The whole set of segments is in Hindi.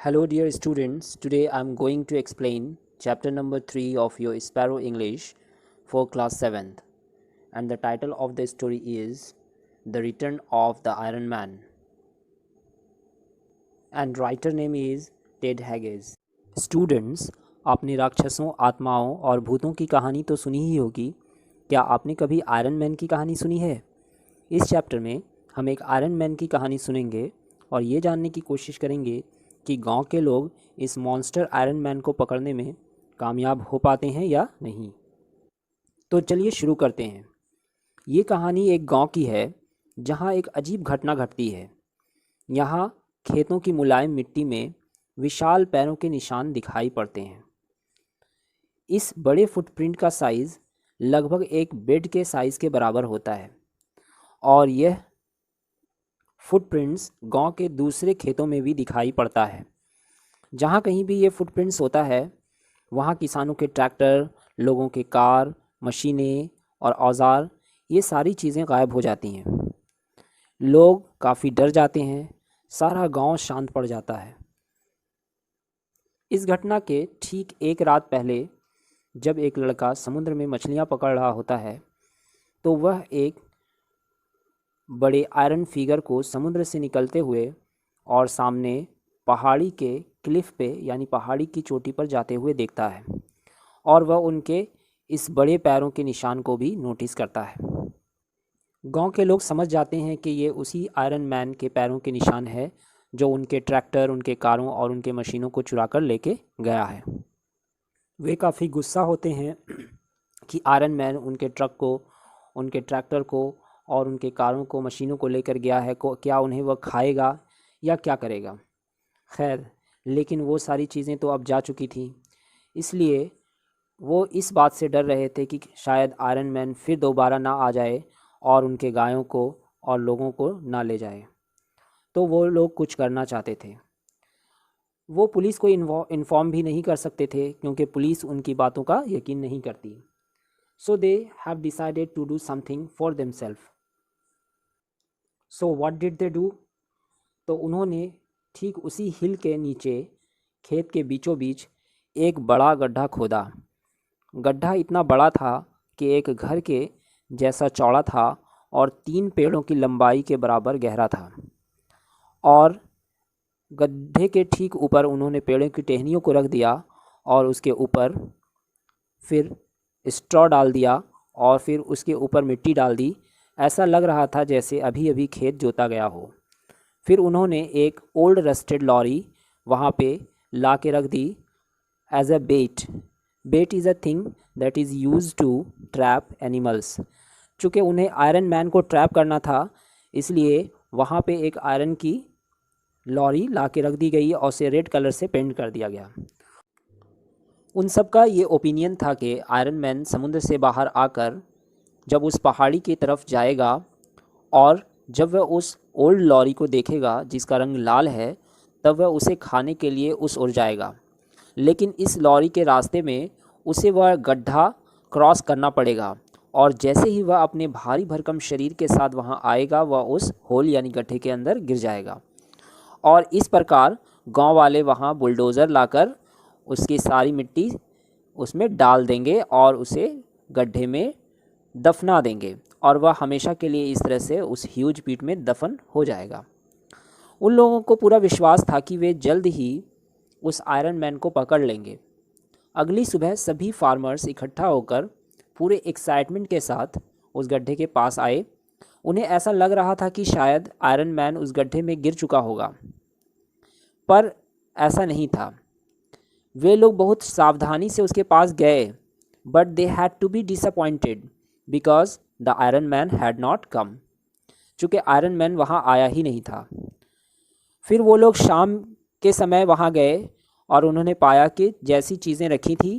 Hello, dear students. Today I am going to explain chapter number 3 of your Sparrow English for class 7th. And the title of the story is The Return of the Iron Man. And writer name is Ted Haggis. Students, आपने राक्षसों, आत्माओं और भूतों की कहानी तो सुनी ही होगी। क्या आपने कभी आयरन मैन की कहानी सुनी है? इस चैप्टर में हम एक आयरन मैन की कहानी सुनेंगे और ये जानने की कोशिश करेंगे कि गांव के लोग इस मॉन्स्टर आयरन मैन को पकड़ने में कामयाब हो पाते हैं या नहीं। तो चलिए शुरू करते हैं। ये कहानी एक गांव की है जहां एक अजीब घटना घटती है। यहाँ खेतों की मुलायम मिट्टी में विशाल पैरों के निशान दिखाई पड़ते हैं। इस बड़े फुटप्रिंट का साइज़ लगभग एक बेड के साइज़ के बराबर होता है और यह फुटप्रिंट्स गांव के दूसरे खेतों में भी दिखाई पड़ता है। जहां कहीं भी ये फुटप्रिंट्स होता है वहां किसानों के ट्रैक्टर, लोगों के कार, मशीनें और औजार, ये सारी चीज़ें गायब हो जाती हैं। लोग काफ़ी डर जाते हैं। सारा गांव शांत पड़ जाता है। इस घटना के ठीक एक रात पहले जब एक लड़का समुद्र में मछलियां पकड़ रहा होता है तो वह एक बड़े आयरन फिगर को समुद्र से निकलते हुए और सामने पहाड़ी के क्लिफ पे यानी पहाड़ी की चोटी पर जाते हुए देखता है और वह उनके इस बड़े पैरों के निशान को भी नोटिस करता है। गांव के लोग समझ जाते हैं कि ये उसी आयरन मैन के पैरों के निशान है जो उनके ट्रैक्टर, उनके कारों और उनके मशीनों को चुरा कर लेके गया है। वे काफ़ी गुस्सा होते हैं कि आयरन मैन उनके ट्रक को, उनके ट्रैक्टर को और उनके कारों को, मशीनों को लेकर गया है। क्या उन्हें वह खाएगा या क्या करेगा? खैर, लेकिन वो सारी चीज़ें तो अब जा चुकी थी, इसलिए वो इस बात से डर रहे थे कि शायद आयरन मैन फिर दोबारा ना आ जाए और उनके गायों को और लोगों को ना ले जाए। तो वो लोग कुछ करना चाहते थे। वो पुलिस को इन्फॉर्म भी नहीं कर सकते थे क्योंकि पुलिस उनकी बातों का यकीन नहीं करती। So they have decided to do something for themselves. So what did they do? तो उन्होंने ठीक उसी हिल के नीचे खेत के बीचों बीच एक बड़ा गड्ढा खोदा। गड्ढा इतना बड़ा था कि एक घर के जैसा चौड़ा था और 3 पेड़ों की लंबाई के बराबर गहरा था। और गड्ढे के ठीक ऊपर उन्होंने पेड़ों की टहनियों को रख दिया और उसके ऊपर फिर स्ट्रॉ डाल दिया और फिर उसके ऊपर मिट्टी डाल दी। ऐसा लग रहा था जैसे अभी अभी खेत जोता गया हो। फिर उन्होंने एक ओल्ड रस्टेड लॉरी वहाँ पे ला के रख दी as a bait. Bait is a thing that is use to trap animals. चूँकि उन्हें आयरन मैन को ट्रैप करना था, इसलिए वहाँ पे एक आयरन की लॉरी ला के रख दी गई और उसे रेड कलर से पेंट कर दिया गया। उन सब का ये ओपिनियन था कि आयरन मैन समुद्र से बाहर आकर जब उस पहाड़ी की तरफ जाएगा और जब वह उस ओल्ड लॉरी को देखेगा जिसका रंग लाल है, तब वह उसे खाने के लिए उस ओर जाएगा। लेकिन इस लॉरी के रास्ते में उसे वह गड्ढा क्रॉस करना पड़ेगा और जैसे ही वह अपने भारी भरकम शरीर के साथ वहां आएगा, वह उस होल यानी गड्ढे के अंदर गिर जाएगा। और इस प्रकार गांव वाले वहां बुलडोज़र लाकर उसकी सारी मिट्टी उसमें डाल देंगे और उसे गड्ढे में दफना देंगे और वह हमेशा के लिए इस तरह से उस ह्यूज पीट में दफन हो जाएगा। उन लोगों को पूरा विश्वास था कि वे जल्द ही उस आयरन मैन को पकड़ लेंगे। अगली सुबह सभी फार्मर्स इकट्ठा होकर पूरे एक्साइटमेंट के साथ उस गड्ढे के पास आए। उन्हें ऐसा लग रहा था कि शायद आयरन मैन उस गड्ढे में गिर चुका होगा, पर ऐसा नहीं था। वे लोग बहुत सावधानी से उसके पास गए, but they had to be disappointed because the iron man had not come. चूँकि आयरन मैन वहाँ आया ही नहीं था। फिर वो लोग शाम के समय वहाँ गए और उन्होंने पाया कि जैसी चीज़ें रखी थी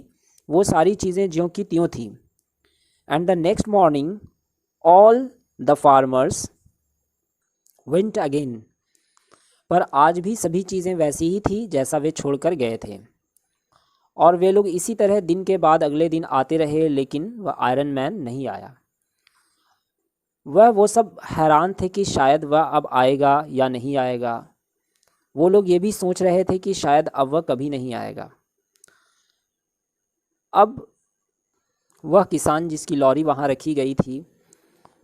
वो सारी चीज़ें ज्यों की त्यों थी। And the next morning all the farmers went again. पर आज भी सभी चीज़ें वैसी ही थी जैसा वे छोड़कर गए थे और वे लोग इसी तरह दिन के बाद अगले दिन आते रहे, लेकिन वह आयरन मैन नहीं आया। वो सब हैरान थे कि शायद वह अब आएगा या नहीं आएगा। वो लोग ये भी सोच रहे थे कि शायद अब वह कभी नहीं आएगा। अब वह किसान जिसकी लॉरी वहाँ रखी गई थी,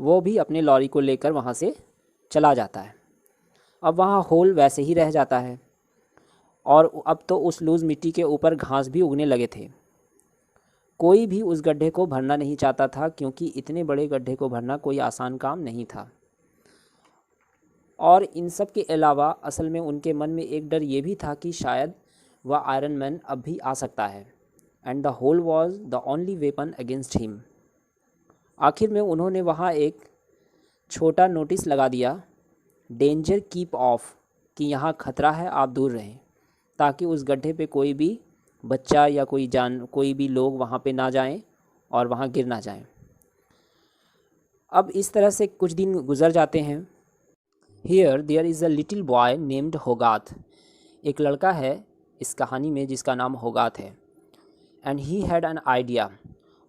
वो भी अपने लॉरी को लेकर वहाँ से चला जाता है। अब वहाँ होल वैसे ही रह जाता है और अब तो उस लूज़ मिट्टी के ऊपर घास भी उगने लगे थे। कोई भी उस गड्ढे को भरना नहीं चाहता था, क्योंकि इतने बड़े गड्ढे को भरना कोई आसान काम नहीं था। और इन सब के अलावा असल में उनके मन में एक डर ये भी था कि शायद वह आयरन मैन अब भी आ सकता है, and the whole was the only weapon against him. आखिर में उन्होंने वहाँ एक छोटा नोटिस लगा दिया, डेंजर कीप ऑफ, कि यहाँ खतरा है, आप दूर रहें, ताकि उस गड्ढे पे कोई भी बच्चा या कोई भी लोग वहाँ पे ना जाएं और वहाँ गिर ना जाएं। अब इस तरह से कुछ दिन गुजर जाते हैं। Here there is a little boy named Hogarth. एक लड़का है इस कहानी में जिसका नाम होगाथ है। And he had an idea,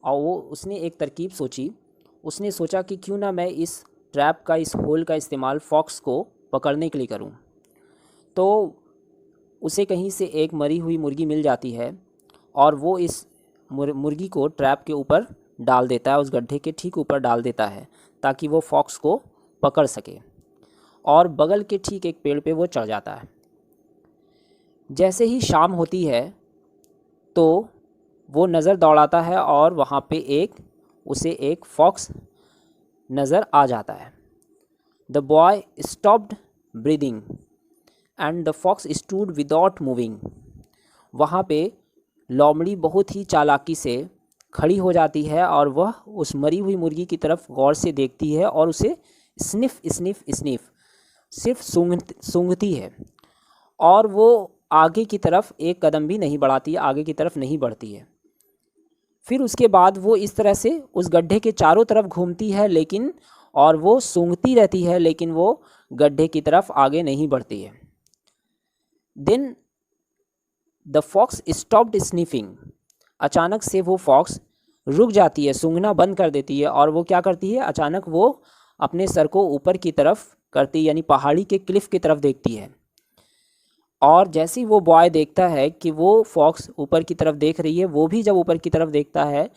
और उसने एक तरकीब सोची। उसने सोचा कि क्यों ना मैं इस ट्रैप का, इस होल का इस्तेमाल फॉक्स को पकड़ने के लिए करूं। तो उसे कहीं से एक मरी हुई मुर्गी मिल जाती है और वो इस मुर्गी को ट्रैप के ऊपर डाल देता है, उस गड्ढे के ठीक ऊपर डाल देता है, ताकि वो फॉक्स को पकड़ सके। और बगल के ठीक एक पेड़ पे वो चढ़ जाता है। जैसे ही शाम होती है तो वो नज़र दौड़ाता है और वहाँ पे उसे एक फॉक्स नज़र आ जाता है। The boy stopped breathing and the fox stood without moving. वहाँ पे लोमड़ी बहुत ही चालाकी से खड़ी हो जाती है और वह उस मरी हुई मुर्गी की तरफ गौर से देखती है और उसे स्निफ स्निफ स्निफ सिर्फ सूंघती है, और वो आगे की तरफ एक कदम भी नहीं बढ़ाती है, आगे की तरफ नहीं बढ़ती है। फिर उसके बाद वो इस तरह से उस गड्ढे के चारों तरफ घूमती है, लेकिन और वो सूंघती रहती है, लेकिन वो गड्ढे की तरफ आगे नहीं बढ़ती है। Then the fox stopped sniffing. अचानक से वो फॉक्स रुक जाती है, सूंघना बंद कर देती है, और वो क्या करती है, अचानक वो अपने सर को ऊपर की तरफ करती, यानी पहाड़ी के क्लिफ की तरफ देखती है। और जैसे ही वो बॉय देखता है कि वो फॉक्स ऊपर की तरफ देख रही है, वो भी जब ऊपर की तरफ देखता है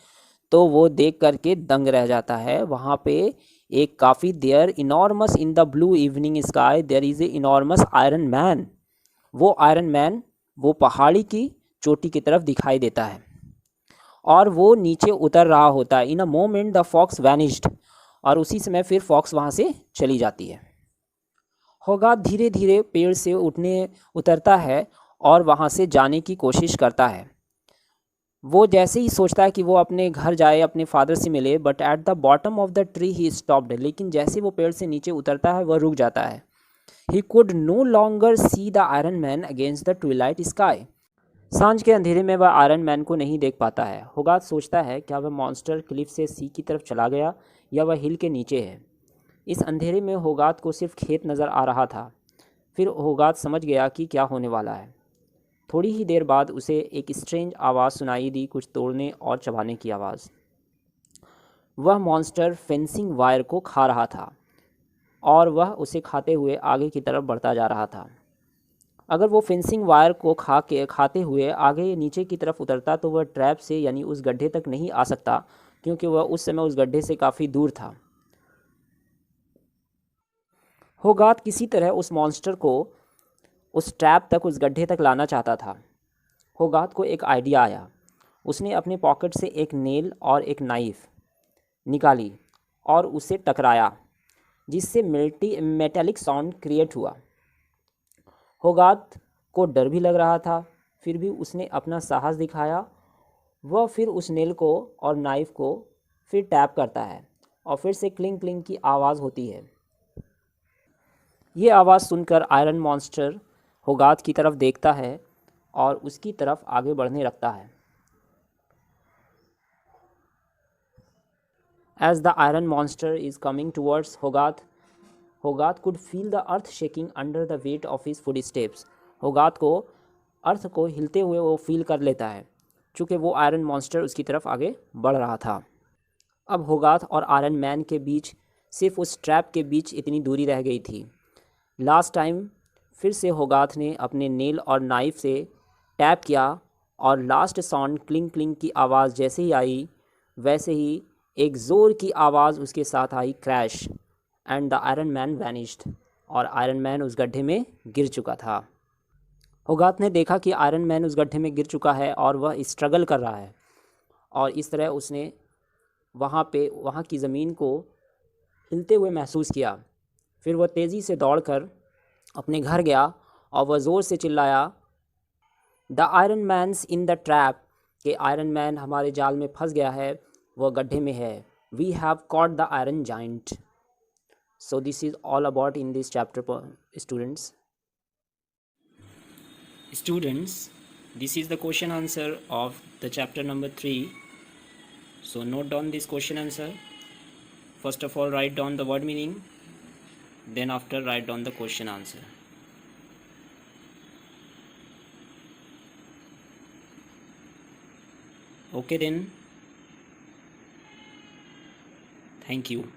तो वो देख करके दंग रह जाता है। वहाँ पे एक काफ़ी there enormous in the blue evening sky there is a enormous iron man. वो आयरन मैन वो पहाड़ी की चोटी की तरफ दिखाई देता है और वो नीचे उतर रहा होता है। In a moment the fox vanished, और उसी समय फिर फॉक्स वहाँ से चली जाती है। होगाथ धीरे धीरे पेड़ से उतरता है और वहाँ से जाने की कोशिश करता है। वो जैसे ही सोचता है कि वो अपने घर जाए, अपने फादर से मिले, but at the bottom of the tree he stopped. लेकिन जैसे वो पेड़ से नीचे उतरता है वह रुक जाता है। He could no longer see the iron man against the twilight sky. सांझ के अंधेरे में वह आयरन मैन को नहीं देख पाता है। होगाथ सोचता है क्या वह मॉन्स्टर क्लिफ से सी की तरफ चला गया या वह हिल के नीचे है। इस अंधेरे में होगाथ को सिर्फ खेत नज़र आ रहा था। फिर होगाथ समझ गया कि क्या होने वाला है। थोड़ी ही देर बाद उसे एक स्ट्रेंज आवाज़ सुनाई दी, कुछ तोड़ने और चबाने की आवाज़। वह मॉन्स्टर फेंसिंग वायर को खा रहा था और वह उसे खाते हुए आगे की तरफ बढ़ता जा रहा था। अगर वो फेंसिंग वायर को खाते हुए आगे नीचे की तरफ उतरता तो वह ट्रैप से, यानी उस गड्ढे तक नहीं आ सकता, क्योंकि वह उस समय उस गड्ढे से काफ़ी दूर था। होगाथ किसी तरह उस मॉन्स्टर को उस ट्रैप तक, उस गड्ढे तक लाना चाहता था। होगाथ को एक आइडिया आया। उसने अपने पॉकेट से एक नेल और एक नाइफ निकाली और उसे टकराया, जिससे मेटेलिक साउंड क्रिएट हुआ। होगाथ को डर भी लग रहा था, फिर भी उसने अपना साहस दिखाया। वह फिर उस नेल को और नाइफ को फिर टैप करता है और फिर से क्लिंग क्लिंग की आवाज़ होती है। ये आवाज़ सुनकर आयरन मॉन्स्टर होगाथ की तरफ देखता है और उसकी तरफ आगे बढ़ने लगता है। As the iron monster is coming towards Hogarth could feel the earth shaking under the weight of his footsteps. होगाथ को अर्थ को हिलते हुए वो फील कर लेता है, चूँकि वो आयरन मॉन्स्टर उसकी तरफ आगे बढ़ रहा था। अब होगाथ और आयरन मैन के बीच सिर्फ उस ट्रैप के बीच इतनी दूरी रह गई थी। लास्ट टाइम फिर से होगाथ ने अपने नेल और नाइफ से टैप किया और लास्ट साउंड क्लिंग क्लिंग की आवाज़ जैसे ही आई वैसे ही एक ज़ोर की आवाज़ उसके साथ आई, crash, and the iron man vanished, और आयरन मैन उस गड्ढे में गिर चुका था। होगाथ ने देखा कि आयरन मैन उस गड्ढे में गिर चुका है और वह स्ट्रगल कर रहा है, और इस तरह उसने वहाँ की ज़मीन को हिलते हुए महसूस किया। फिर वह तेज़ी से दौड़कर अपने घर गया और वह ज़ोर से चिल्लाया, the iron man's in the trap, कि आयरन मैन हमारे जाल में फंस गया है, वह गड्ढे में है। We have caught the iron giant. So this is all about in this chapter students. Students, this is the question answer of the chapter number 3. So note down this question answer. First of all, write down the word meaning, then after write down the question answer. Okay then, thank you.